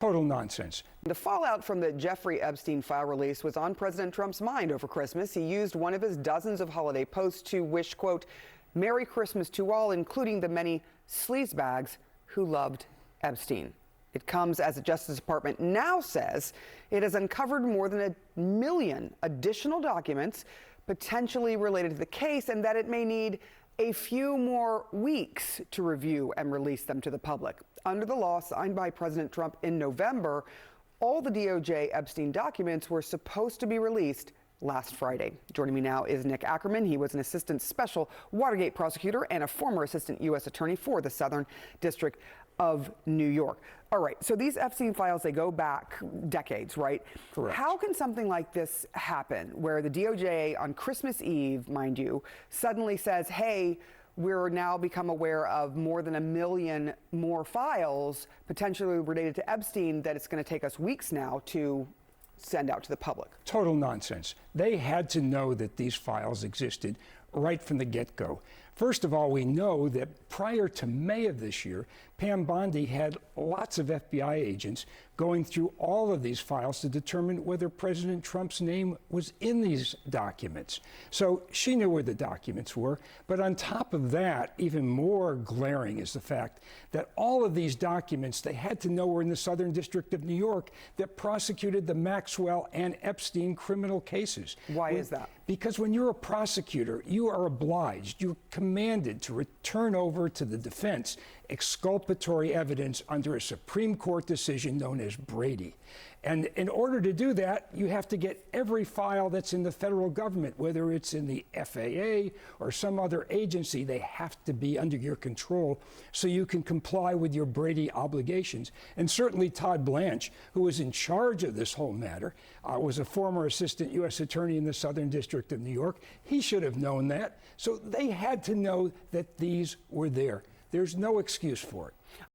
Total nonsense. The fallout from the Jeffrey Epstein file release was on President Trump's mind over Christmas. He used one of his dozens of holiday posts to wish, quote, "Merry Christmas to all, including the many sleazebags who loved Epstein." It comes as the Justice Department now says it has uncovered more than 1 million additional documents potentially related to the case, and that it may need a few more weeks to review and release them to the public. Under the law signed by President Trump in November, all the DOJ Epstein documents were supposed to be released last Friday. Joining me now is Nick Ackerman. He was an assistant special Watergate prosecutor and a former assistant U.S. attorney for the Southern District of New York. All right, so these Epstein files, they go back decades, right? Correct. How can something like this happen where the DOJ on Christmas Eve, mind you, suddenly says, hey, we're now become aware of more than 1 million more files potentially related to Epstein that it's going to take us weeks now to send out to the public? Total nonsense. They had to know that these files existed right from the get-go. First of all, we know that prior to May of this year, Pam Bondi had lots of FBI agents going through all of these files to determine whether President Trump's name was in these documents. So she knew where the documents were. But on top of that, even more glaring is the fact that all of these documents, they had to know were in the Southern District of New York that prosecuted the Maxwell and Epstein criminal cases. Why is that? Because when you're a prosecutor, you are obliged, you're commanded to return over to the defense exculpatory evidence under a Supreme Court decision known as Brady. And in order to do that, you have to get every file that's in the federal government, whether it's in the FAA or some other agency, they have to be under your control so you can comply with your Brady obligations. And certainly Todd Blanche, who was in charge of this whole matter, was a former assistant U.S. attorney in the Southern District of New York. He should have known that. So they had to know that these were there. There's no excuse for it.